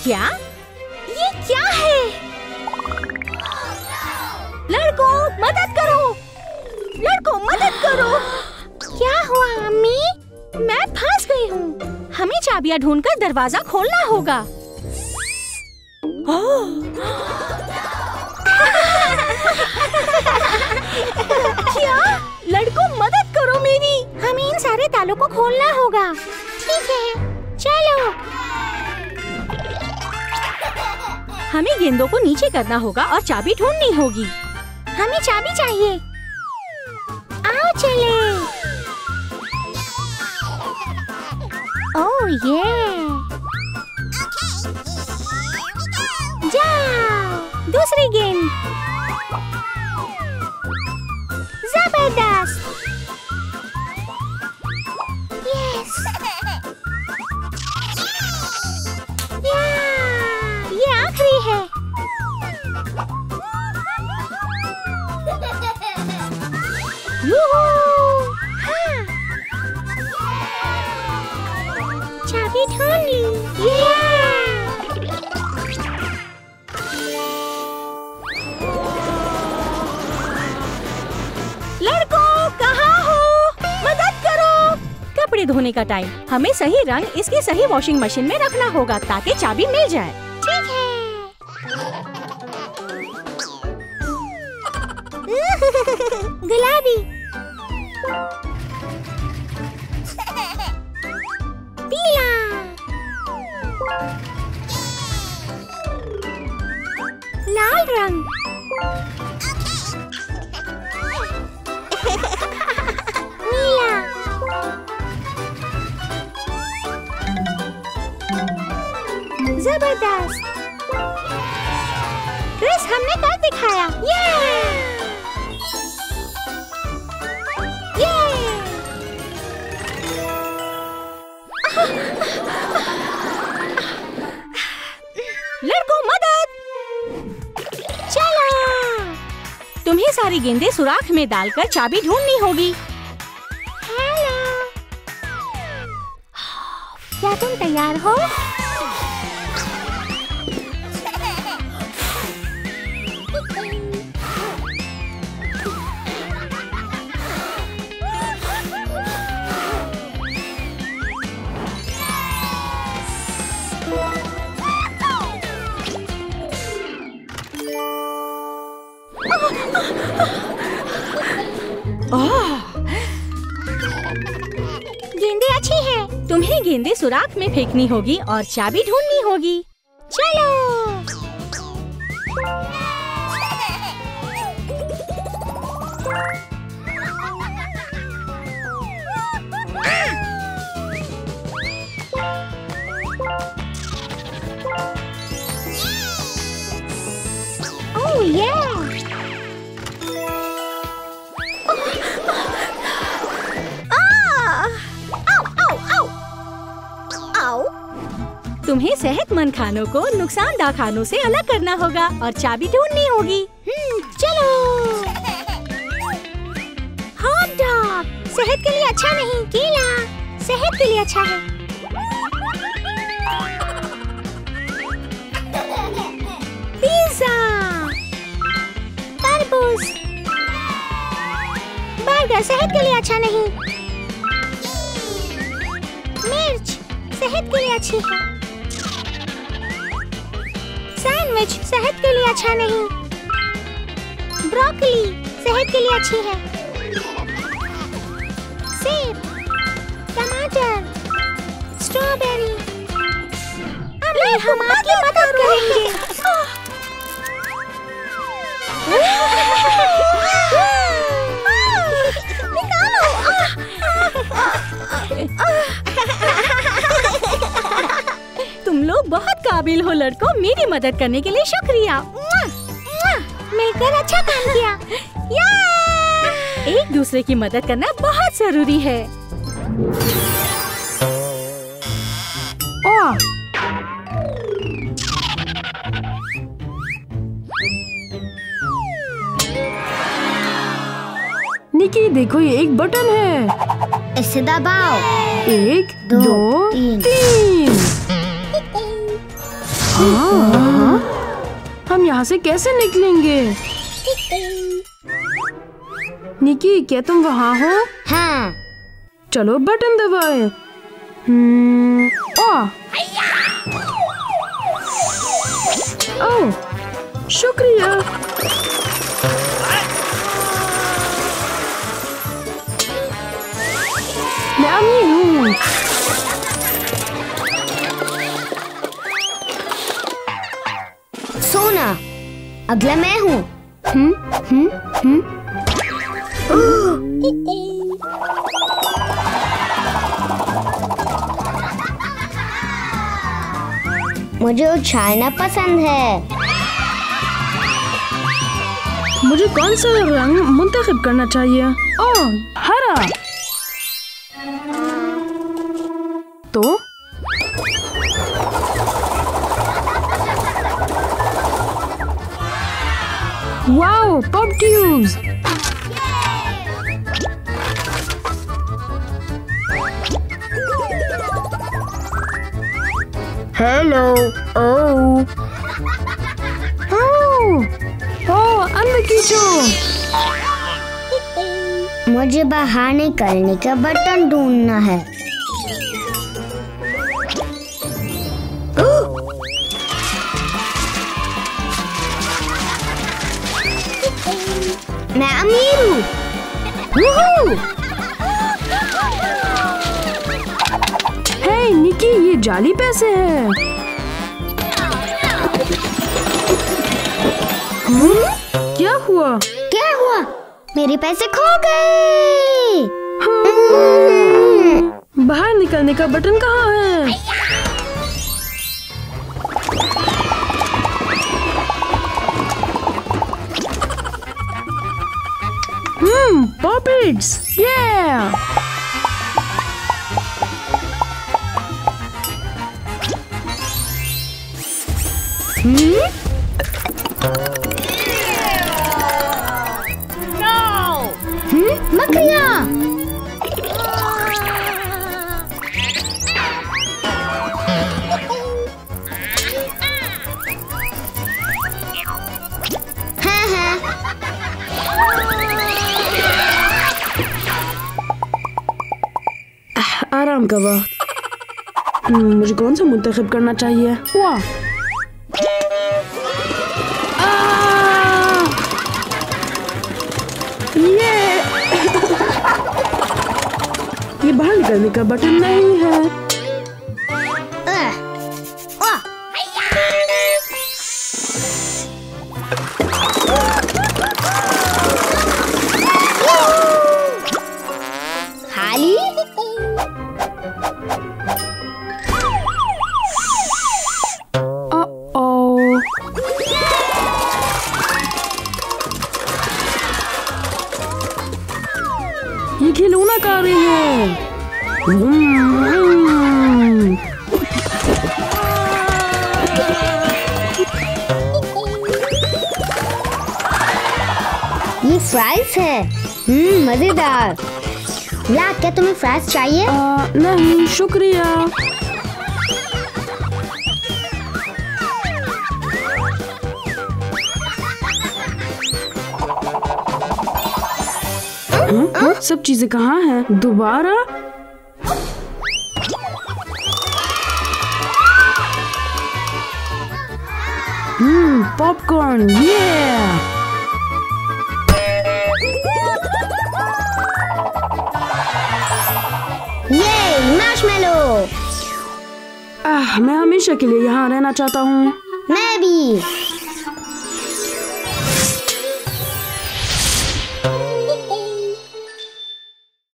क्या? ये क्या है? लड़कों मदद करो! लड़कों मदद करो! क्या हुआ अम्मी? मैं फंस गई हूँ। हमें चाबियां ढूंढकर दरवाजा खोलना होगा। क्या? लड़कों मदद करो मेरी! हमें इन सारे तालों को खोलना होगा। ठीक है, चलो। हमें गेंदों को नीचे करना होगा और चाबी ढूंढनी होगी। हमें चाबी चाहिए। आओ चले। ओह ये। जाओ, दूसरी गेंद। जबरदस्त। यस। ये आखिरी है। हाँ। चाबी ढूंढ ली। लड़कों कहाँ हो? मदद करो! कपड़े धोने का टाइम। हमें सही रंग इसकी सही वॉशिंग मशीन में रखना होगा ताकि चाबी मिल जाए। ठीक है। गुलाबी, पीला, लाल रंग, नीला, जबरदस्त। क्रिस, हमने कर दिखाया। लड़कों मदद! चलो! तुम्हें सारी गेंदें सुराख में डालकर चाबी ढूंढनी होगी। हेलो! क्या तुम तैयार हो? गेंदें अच्छी हैं। तुम्हें गेंदें सुराख में फेंकनी होगी और चाबी ढूंढनी होगी। चलो! ओह ये! तुम्हें सेहतमंद खानों को नुकसानदार खानों से अलग करना होगा और चाबी ढूंढनी होगी। चलो! हॉट डॉग सेहत के लिए अच्छा नहीं। केला सेहत के लिए अच्छा है। पिज़्ज़ा, तरबूज, बर्गर सेहत के लिए अच्छा नहीं। मिर्च सेहत के लिए अच्छी है। सैंडविच सेहत के लिए अच्छा नहीं। ब्रोकली सेहत के लिए अच्छी है। सेब, टमाटर, स्ट्रॉबेरी। हम आपकी मदद करेंगे। तुम लोग बहुत काबिल हो लड़कों। मेरी मदद करने के लिए शुक्रिया। मिलकर अच्छा काम किया। एक दूसरे की मदद करना बहुत जरूरी है। निकी देखो, ये एक बटन है। इसे दबाओ। 1 2 3। हाँ, हम यहाँ से कैसे निकलेंगे? निकी, क्या तुम वहाँ हो? हाँ। चलो बटन दबाएं। ओह, शुक्रिया। मैं अमीर हूँ। सोना, अगला मैं हूँ। मुझे उछालना पसंद है। मुझे कौन सा रंग मुंतखब करना चाहिए? ओह, हरा। तो वाओ, पॉप क्यूब्स। हेलो। ओह, अंदर खींचो। मुझे बाहर निकलने का बटन ढूंढना है। मैं अमीर हूँ। हे निकी, ये जाली पैसे हैं। क्या हुआ? क्या हुआ? मेरे पैसे खो गए। बाहर निकलने का बटन कहाँ है? Poppets! Yeah! मक्खियाँ! आराम का वक्त। मुझे कौन सा मुंतखब करना चाहिए? वाह! ये बाहर निकलने का बटन नहीं है। खाली? ये खिलौना खा रही है। ये फ्राइज है। मजेदार। ब्लैक, क्या तुम्हें फ्राइज चाहिए? नहीं शुक्रिया। सब चीजें कहाँ हैं? दोबारा? पॉपकॉर्न। ये मार्शमेलो। मैं हमेशा के लिए यहाँ रहना चाहता हूँ। मैं भी।